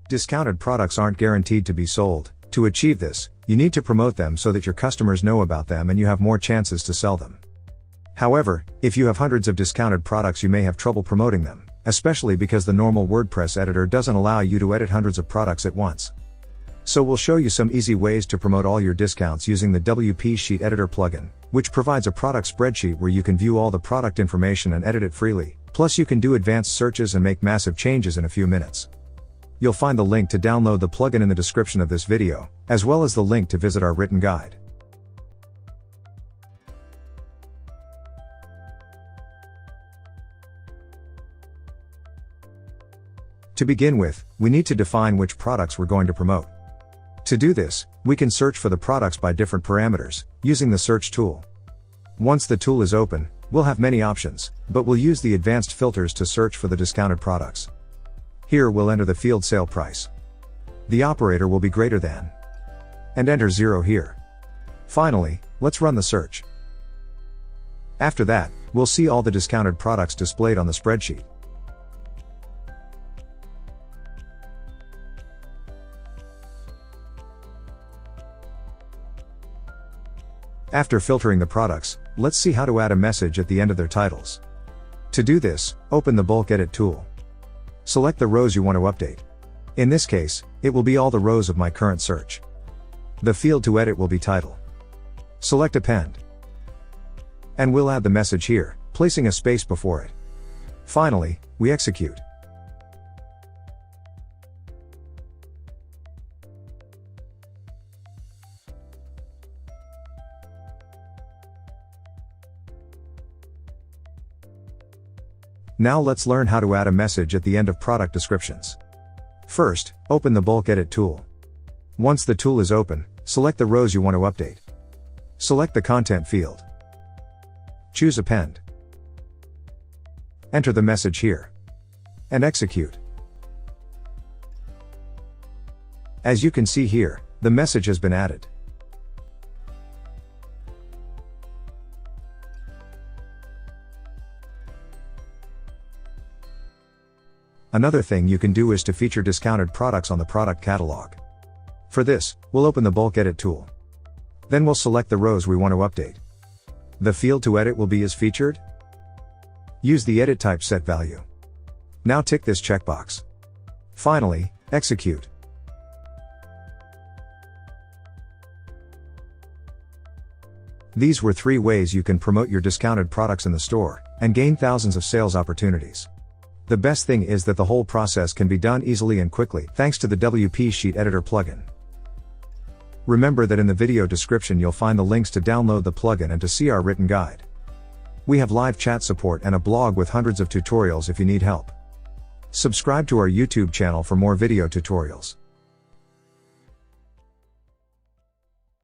Discounted products aren't guaranteed to be sold. To achieve this, you need to promote them so that your customers know about them and you have more chances to sell them. However, if you have hundreds of discounted products, you may have trouble promoting them, especially because the normal WordPress editor doesn't allow you to edit hundreds of products at once. So we'll show you some easy ways to promote all your discounts using the WP Sheet Editor plugin, which provides a product spreadsheet where you can view all the product information and edit it freely. Plus you can do advanced searches and make massive changes in a few minutes. You'll find the link to download the plugin in the description of this video, as well as the link to visit our written guide. To begin with, we need to define which products we're going to promote. To do this, we can search for the products by different parameters, using the search tool. Once the tool is open, we'll have many options, but we'll use the advanced filters to search for the discounted products. Here we'll enter the field sale price. The operator will be greater than. And enter 0 here. Finally, let's run the search. After that, we'll see all the discounted products displayed on the spreadsheet. After filtering the products, let's see how to add a message at the end of their titles. To do this, open the Bulk Edit tool. Select the rows you want to update. In this case, it will be all the rows of my current search. The field to edit will be title. Select Append. And we'll add the message here, placing a space before it. Finally, we execute. Now let's learn how to add a message at the end of product descriptions. First, open the Bulk Edit tool. Once the tool is open, select the rows you want to update. Select the content field. Choose Append. Enter the message here. And execute. As you can see here, the message has been added. Another thing you can do is to feature discounted products on the product catalog. For this, we'll open the Bulk Edit tool. Then we'll select the rows we want to update. The field to edit will be as featured. Use the edit type set value. Now tick this checkbox. Finally, execute. These were 3 ways you can promote your discounted products in the store and gain thousands of sales opportunities. The best thing is that the whole process can be done easily and quickly thanks to the WP Sheet Editor plugin. Remember that in the video description you'll find the links to download the plugin and to see our written guide. We have live chat support and a blog with hundreds of tutorials if you need help. Subscribe to our YouTube channel for more video tutorials.